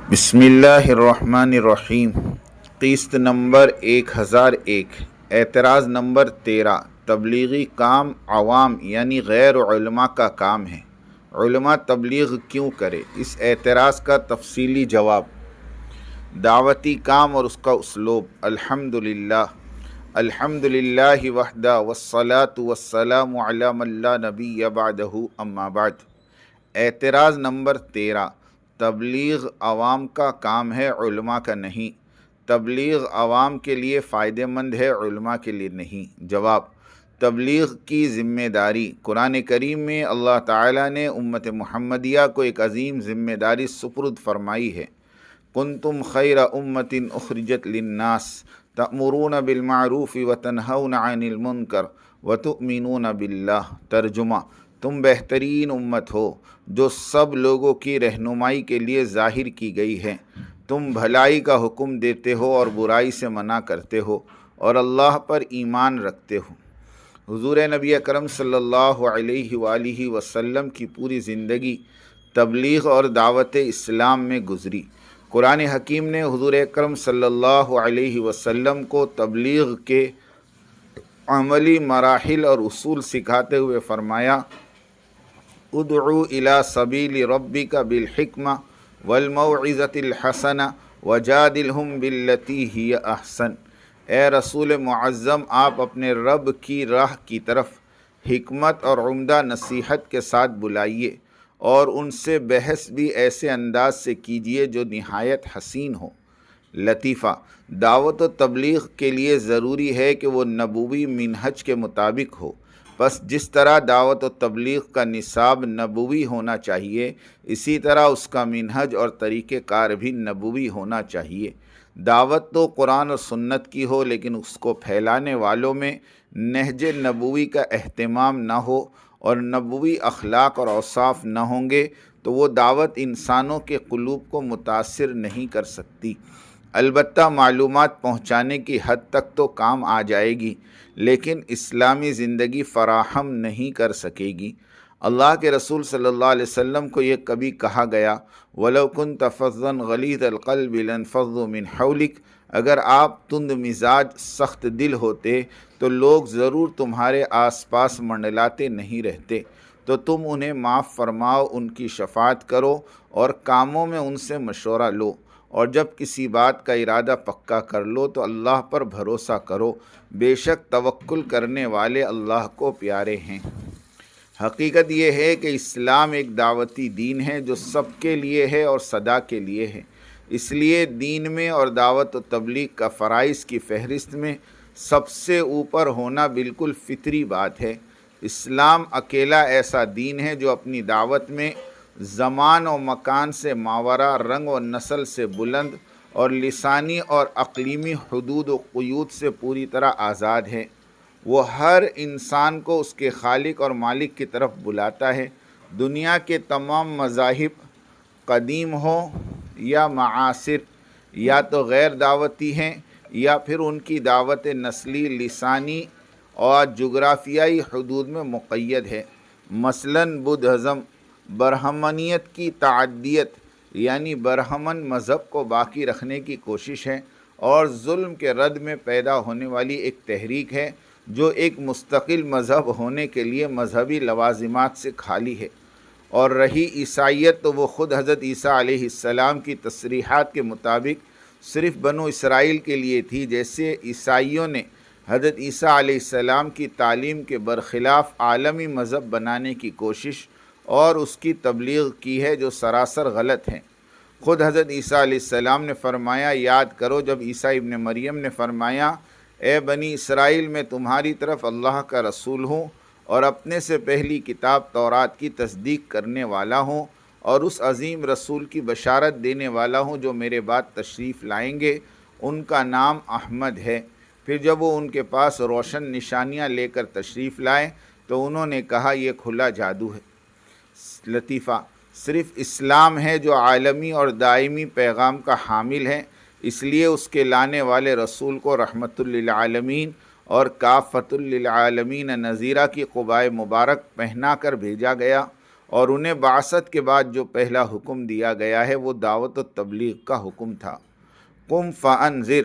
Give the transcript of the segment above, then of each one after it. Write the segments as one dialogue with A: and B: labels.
A: بسم اللہ الرحمن الرحیم۔ قسط نمبر 1001، اعتراض نمبر 13۔ تبلیغی کام عوام یعنی غیر علماء کا کام ہے، علماء تبلیغ کیوں کرے؟ اس اعتراض کا تفصیلی جواب۔ دعوتی کام اور اس کا اسلوب۔ الحمدللہ وحدہ والصلاة والسلام علی من لا نبی بعدہ، اما بعد۔ اعتراض نمبر 13۔ تبلیغ عوام کا کام ہے، علماء کا نہیں۔ تبلیغ عوام کے لیے فائدہ مند ہے، علماء کے لیے نہیں۔ جواب۔ تبلیغ کی ذمہ داری۔ قرآن کریم میں اللہ تعالیٰ نے امت محمدیہ کو ایک عظیم ذمہ داری سپرد فرمائی ہے۔ کنتم خیر امت اخرجت للناس تأمرون بالمعروف وتنہون عن المنکر وتؤمنون باللہ۔ ترجمہ: تم بہترین امت ہو جو سب لوگوں کی رہنمائی کے لیے ظاہر کی گئی ہے۔ تم بھلائی کا حکم دیتے ہو اور برائی سے منع کرتے ہو اور اللہ پر ایمان رکھتے ہو۔ حضور نبی اکرم صلی اللہ علیہ وآلہ وسلم کی پوری زندگی تبلیغ اور دعوت اسلام میں گزری۔ قرآن حکیم نے حضور اکرم صلی اللہ علیہ وسلم کو تبلیغ کے عملی مراحل اور اصول سکھاتے ہوئے فرمایا: ادعو الی سبیل ربک بالحکمہ والموعظۃ الحسنہ وجادلہم باللتی ہی احسن۔ اے رسول معظم، آپ اپنے رب کی راہ کی طرف حکمت اور عمدہ نصیحت کے ساتھ بلائیے اور ان سے بحث بھی ایسے انداز سے کیجیے جو نہایت حسین ہو۔ لطیفہ: دعوت و تبلیغ کے لیے ضروری ہے کہ وہ نبوی منہج کے مطابق ہو۔ بس جس طرح دعوت و تبلیغ کا نصاب نبوی ہونا چاہیے، اسی طرح اس کا منہج اور طریقہ کار بھی نبوی ہونا چاہیے۔ دعوت تو قرآن و سنت کی ہو، لیکن اس کو پھیلانے والوں میں نہج نبوی کا اہتمام نہ ہو اور نبوی اخلاق اور اوصاف نہ ہوں گے تو وہ دعوت انسانوں کے قلوب کو متاثر نہیں کر سکتی۔ البتہ معلومات پہنچانے کی حد تک تو کام آ جائے گی، لیکن اسلامی زندگی فراہم نہیں کر سکے گی۔ اللہ کے رسول صلی اللہ علیہ وسلم کو یہ کبھی کہا گیا: وَلَوْ كُنْتَ فَظًّا غَلِيظَ الْقَلْبِ لَانفَضُّوا مِنْ حَوْلِكَ۔ اگر آپ تند مزاج سخت دل ہوتے تو لوگ ضرور تمہارے آس پاس منڈلاتے نہیں رہتے، تو تم انہیں معاف فرماؤ، ان کی شفاعت کرو اور کاموں میں ان سے مشورہ لو، اور جب کسی بات کا ارادہ پکا کر لو تو اللہ پر بھروسہ کرو، بے شک توکل کرنے والے اللہ کو پیارے ہیں۔ حقیقت یہ ہے کہ اسلام ایک دعوتی دین ہے جو سب کے لیے ہے اور سدا کے لیے ہے۔ اس لیے دین میں اور دعوت و تبلیغ کا فرائض کی فہرست میں سب سے اوپر ہونا بالکل فطری بات ہے۔ اسلام اکیلا ایسا دین ہے جو اپنی دعوت میں زمان و مکان سے ماورا، رنگ و نسل سے بلند اور لسانی اور اقلیمی حدود و قیود سے پوری طرح آزاد ہے۔ وہ ہر انسان کو اس کے خالق اور مالک کی طرف بلاتا ہے۔ دنیا کے تمام مذاہب، قدیم ہوں یا معاصر، یا تو غیر دعوتی ہیں یا پھر ان کی دعوت نسلی، لسانی اور جغرافیائی حدود میں مقید ہے۔ مثلاً بدھ ازم برہمنیت کی تعدیت یعنی برہمن مذہب کو باقی رکھنے کی کوشش ہے اور ظلم کے رد میں پیدا ہونے والی ایک تحریک ہے جو ایک مستقل مذہب ہونے کے لیے مذہبی لوازمات سے خالی ہے۔ اور رہی عیسائیت تو وہ خود حضرت عیسیٰ علیہ السلام کی تصریحات کے مطابق صرف بنو اسرائیل کے لیے تھی، جیسے عیسائیوں نے حضرت عیسیٰ علیہ السلام کی تعلیم کے برخلاف عالمی مذہب بنانے کی کوشش اور اس کی تبلیغ کی ہے جو سراسر غلط ہے۔ خود حضرت عیسیٰ علیہ السلام نے فرمایا: یاد کرو جب عیسیٰ ابن مریم نے فرمایا: اے بنی اسرائیل، میں تمہاری طرف اللہ کا رسول ہوں اور اپنے سے پہلی کتاب تورات کی تصدیق کرنے والا ہوں اور اس عظیم رسول کی بشارت دینے والا ہوں جو میرے بعد تشریف لائیں گے، ان کا نام احمد ہے۔ پھر جب وہ ان کے پاس روشن نشانیاں لے کر تشریف لائے تو انہوں نے کہا: یہ کھلا جادو ہے۔ لطیفہ: صرف اسلام ہے جو عالمی اور دائمی پیغام کا حامل ہے، اس لیے اس کے لانے والے رسول کو رحمت للعالمین اور کافۃ للعالمین نذیرہ کی قبائے مبارک پہنا کر بھیجا گیا، اور انہیں بعثت کے بعد جو پہلا حکم دیا گیا ہے وہ دعوت و تبلیغ کا حکم تھا۔ قم فانذر،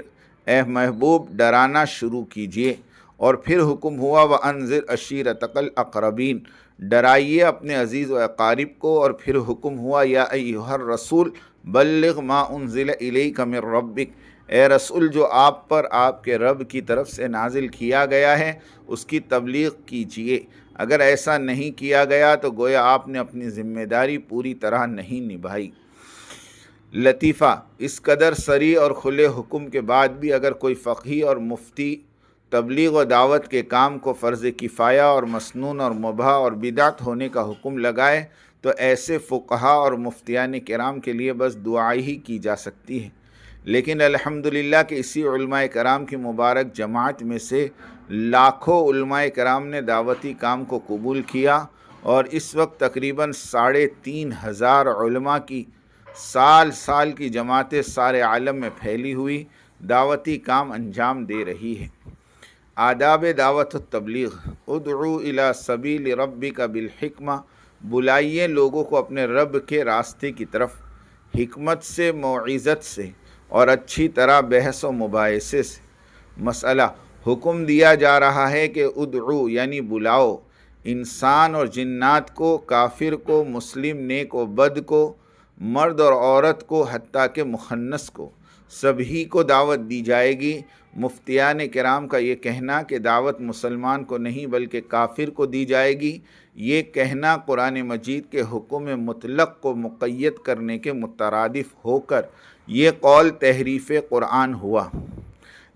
A: اے محبوب ڈرانا شروع کیجئے، اور پھر حکم ہوا وانذر عشیرتک الاقربین، ڈرائیے اپنے عزیز و اقارب کو، اور پھر حکم ہوا یا ایھا الرسول بلغ ما انزل الیک من ربک، اے رسول جو آپ پر آپ کے رب کی طرف سے نازل کیا گیا ہے اس کی تبلیغ کیجئے۔ اگر ایسا نہیں کیا گیا تو گویا آپ نے اپنی ذمہ داری پوری طرح نہیں نبھائی۔ لطیفہ، اس قدر صریح اور کھلے حکم کے بعد بھی اگر کوئی فقیہ اور مفتی تبلیغ و دعوت کے کام کو فرض کفایہ اور مسنون اور مباح اور بدعت ہونے کا حکم لگائے تو ایسے فقہا اور مفتیان کرام کے لیے بس دعا ہی کی جا سکتی ہے۔ لیکن الحمدللہ کہ اسی علماء کرام کی مبارک جماعت میں سے لاکھوں علماء کرام نے دعوتی کام کو قبول کیا، اور اس وقت تقریباً 3500 علماء کی سال سال کی جماعتیں سارے عالم میں پھیلی ہوئی دعوتی کام انجام دے رہی ہے۔ آداب دعوت و تبلیغ، ادعو الی سبیل ربک بالحکمہ، بلائیے لوگوں کو اپنے رب کے راستے کی طرف حکمت سے، موعظت سے اور اچھی طرح بحث و مباحثے سے۔ مسئلہ، حکم دیا جا رہا ہے کہ ادعو یعنی بلاؤ، انسان اور جنات کو، کافر کو، مسلم نیک و بد کو، مرد اور عورت کو، حتیٰ کہ مخنث کو، سبھی کو دعوت دی جائے گی۔ مفتیان کرام کا یہ کہنا کہ دعوت مسلمان کو نہیں بلکہ کافر کو دی جائے گی، یہ کہنا قرآن مجید کے حکم مطلق کو مقید کرنے کے مترادف ہو کر یہ قول تحریف قرآن ہوا۔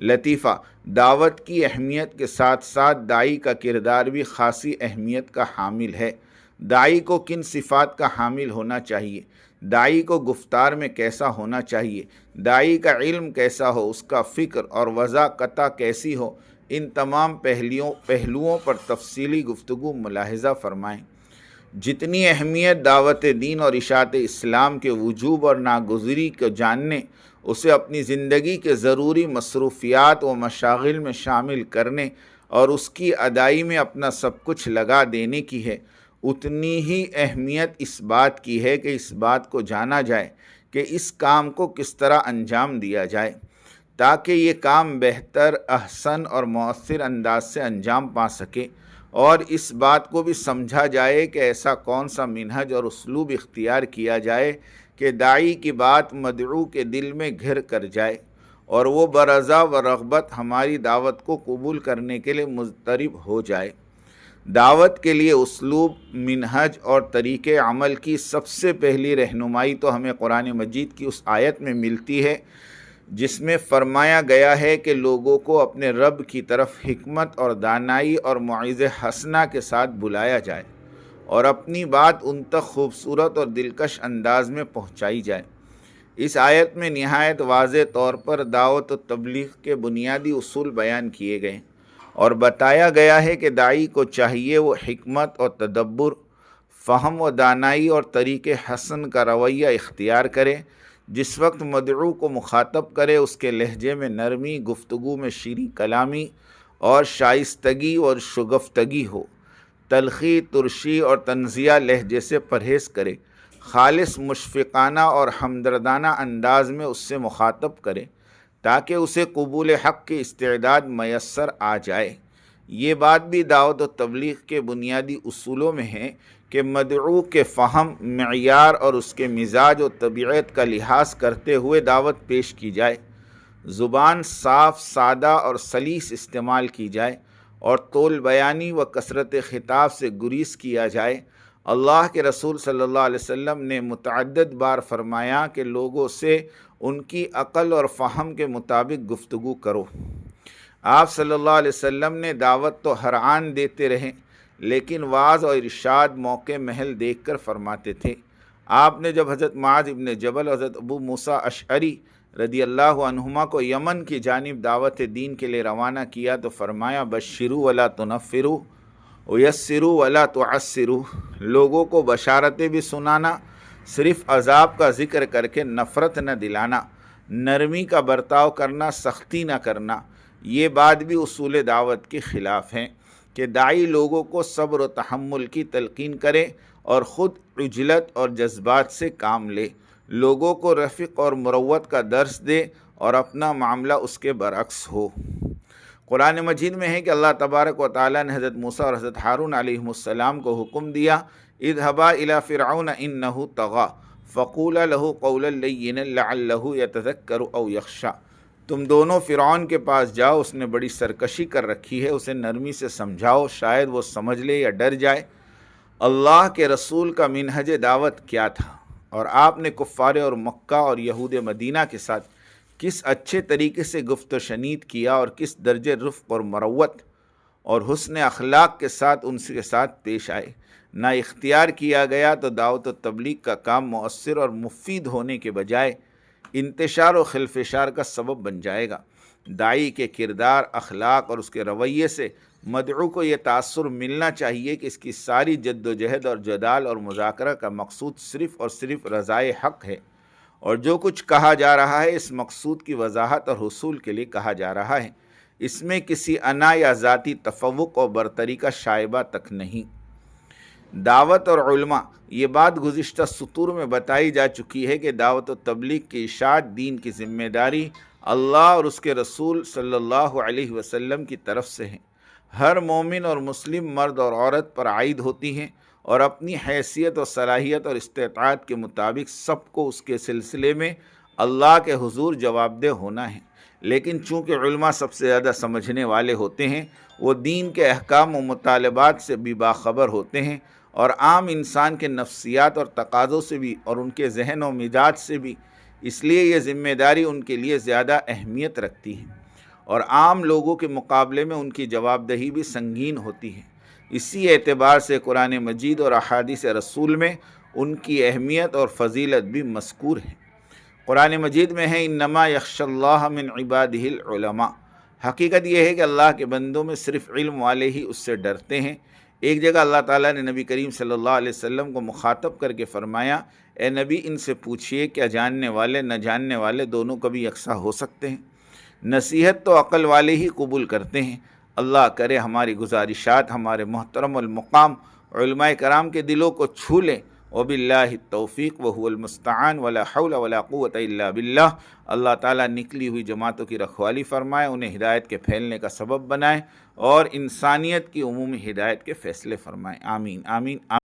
A: لطیفہ، دعوت کی اہمیت کے ساتھ ساتھ داعی کا کردار بھی خاصی اہمیت کا حامل ہے۔ داعی کو کن صفات کا حامل ہونا چاہیے، داعی کو گفتار میں کیسا ہونا چاہیے، داعی کا علم کیسا ہو، اس کا فکر اور وضاقتہ کیسی ہو، ان تمام پہلوؤں پر تفصیلی گفتگو ملاحظہ فرمائیں۔ جتنی اہمیت دعوت دین اور اشاعت اسلام کے وجوب اور ناگزیری کو جاننے، اسے اپنی زندگی کے ضروری مصروفیات و مشاغل میں شامل کرنے اور اس کی ادائی میں اپنا سب کچھ لگا دینے کی ہے، اتنی ہی اہمیت اس بات کی ہے کہ اس بات کو جانا جائے کہ اس کام کو کس طرح انجام دیا جائے تاکہ یہ کام بہتر، احسن اور مؤثر انداز سے انجام پا سکے، اور اس بات کو بھی سمجھا جائے کہ ایسا کون سا منہج اور اسلوب اختیار کیا جائے کہ داعی کی بات مدعو کے دل میں گھر کر جائے اور وہ برضا و رغبت ہماری دعوت کو قبول کرنے کے لیے مضطرب ہو جائے۔ دعوت کے لیے اسلوب، منہج اور طریقے عمل کی سب سے پہلی رہنمائی تو ہمیں قرآن مجید کی اس آیت میں ملتی ہے جس میں فرمایا گیا ہے کہ لوگوں کو اپنے رب کی طرف حکمت اور دانائی اور موعظہ حسنہ کے ساتھ بلایا جائے اور اپنی بات ان تک خوبصورت اور دلکش انداز میں پہنچائی جائے۔ اس آیت میں نہایت واضح طور پر دعوت و تبلیغ کے بنیادی اصول بیان کیے گئے اور بتایا گیا ہے کہ داعی کو چاہیے وہ حکمت اور تدبر، فہم و دانائی اور طریق حسن کا رویہ اختیار کرے، جس وقت مدعو کو مخاطب کرے اس کے لہجے میں نرمی، گفتگو میں شیریں کلامی اور شائستگی اور شگفتگی ہو، تلخی، ترشی اور تنزیہ لہجے سے پرہیز کرے، خالص مشفقانہ اور ہمدردانہ انداز میں اس سے مخاطب کرے تاکہ اسے قبول حق کی استعداد میسر آ جائے۔ یہ بات بھی دعوت و تبلیغ کے بنیادی اصولوں میں ہے کہ مدعو کے فہم، معیار اور اس کے مزاج و طبیعت کا لحاظ کرتے ہوئے دعوت پیش کی جائے، زبان صاف، سادہ اور سلیس استعمال کی جائے اور طول بیانی و کثرت خطاب سے گریز کیا جائے۔ اللہ کے رسول صلی اللہ علیہ وسلم نے متعدد بار فرمایا کہ لوگوں سے ان کی عقل اور فہم کے مطابق گفتگو کرو۔ آپ صلی اللہ علیہ وسلم نے دعوت تو ہر آن دیتے رہے لیکن وعظ اور ارشاد موقع محل دیکھ کر فرماتے تھے۔ آپ نے جب حضرت معاذ ابن جبل، حضرت ابو موسیٰ اشعری رضی اللہ عنہما کو یمن کی جانب دعوت دین کے لیے روانہ کیا تو فرمایا بشروا ولا تنفروا ویسروا ولا تعسروا، لوگوں کو بشارتیں بھی سنانا، صرف عذاب کا ذکر کر کے نفرت نہ دلانا، نرمی کا برتاؤ کرنا، سختی نہ کرنا۔ یہ بات بھی اصول دعوت کے خلاف ہے کہ داعی لوگوں کو صبر و تحمل کی تلقین کرے اور خود عجلت اور جذبات سے کام لے، لوگوں کو رفق اور مروت کا درس دے اور اپنا معاملہ اس کے برعکس ہو۔ قرآن مجید میں ہے کہ اللہ تبارک و تعالیٰ نے حضرت موسیٰ اور حضرت ہارون علیہ السلام کو حکم دیا، اذهبا الى فرعون انه طغى فقولا له قولا لینا لعله يتذکر او یخشی، تم دونوں فرعون کے پاس جاؤ، اس نے بڑی سرکشی کر رکھی ہے، اسے نرمی سے سمجھاؤ، شاید وہ سمجھ لے یا ڈر جائے۔ اللہ کے رسول کا منہج دعوت کیا تھا، اور آپ نے کفار اور مکہ اور یہود مدینہ کے ساتھ کس اچھے طریقے سے گفت و شنید کیا، اور کس درجے رفق اور مروت اور حسن اخلاق کے ساتھ ان کے ساتھ پیش آئے۔ نہ اختیار کیا گیا تو دعوت و تبلیغ کا کام مؤثر اور مفید ہونے کے بجائے انتشار و خلفشار کا سبب بن جائے گا۔ داعی کے کردار، اخلاق اور اس کے رویے سے مدعو کو یہ تاثر ملنا چاہیے کہ اس کی ساری جد و جہد اور جدال اور مذاکرہ کا مقصود صرف اور صرف رضائے حق ہے، اور جو کچھ کہا جا رہا ہے اس مقصود کی وضاحت اور حصول کے لیے کہا جا رہا ہے، اس میں کسی انا یا ذاتی تفوق اور برتری کا شائبہ تک نہیں۔ دعوت اور علماء، یہ بات گزشتہ سطور میں بتائی جا چکی ہے کہ دعوت و تبلیغ کی اشاعت دین کی ذمہ داری اللہ اور اس کے رسول صلی اللہ علیہ وسلم کی طرف سے ہے، ہر مومن اور مسلم مرد اور عورت پر عائد ہوتی ہیں، اور اپنی حیثیت و صلاحیت اور استطاعت کے مطابق سب کو اس کے سلسلے میں اللہ کے حضور جواب دہ ہونا ہے۔ لیکن چونکہ علماء سب سے زیادہ سمجھنے والے ہوتے ہیں، وہ دین کے احکام و مطالبات سے بھی باخبر ہوتے ہیں، اور عام انسان کے نفسیات اور تقاضوں سے بھی، اور ان کے ذہن و مزاج سے بھی، اس لیے یہ ذمہ داری ان کے لیے زیادہ اہمیت رکھتی ہے، اور عام لوگوں کے مقابلے میں ان کی جواب دہی بھی سنگین ہوتی ہے۔ اسی اعتبار سے قرآن مجید اور احادیث رسول میں ان کی اہمیت اور فضیلت بھی مذکور ہے۔ قرآن مجید میں ہے انما یخشی اللہ من عبادہ العلماء، حقیقت یہ ہے کہ اللہ کے بندوں میں صرف علم والے ہی اس سے ڈرتے ہیں۔ ایک جگہ اللہ تعالیٰ نے نبی کریم صلی اللہ علیہ وسلم کو مخاطب کر کے فرمایا، اے نبی ان سے پوچھئے کیا جاننے والے نہ جاننے والے دونوں کبھی یکساں ہو سکتے ہیں؟ نصیحت تو عقل والے ہی قبول کرتے ہیں۔ اللہ کرے ہماری گزارشات ہمارے محترم المقام علماء کرام کے دلوں کو چھو لیں۔ وباللہ التوفیق وهو المستعان ولا حول ولا قوة الا باللہ۔ اللہ تعالیٰ نکلی ہوئی جماعتوں کی رکھوالی فرمائے، انہیں ہدایت کے پھیلنے کا سبب بنائے، اور انسانیت کی عمومی ہدایت کے فیصلے فرمائے۔ آمین آمین آمین۔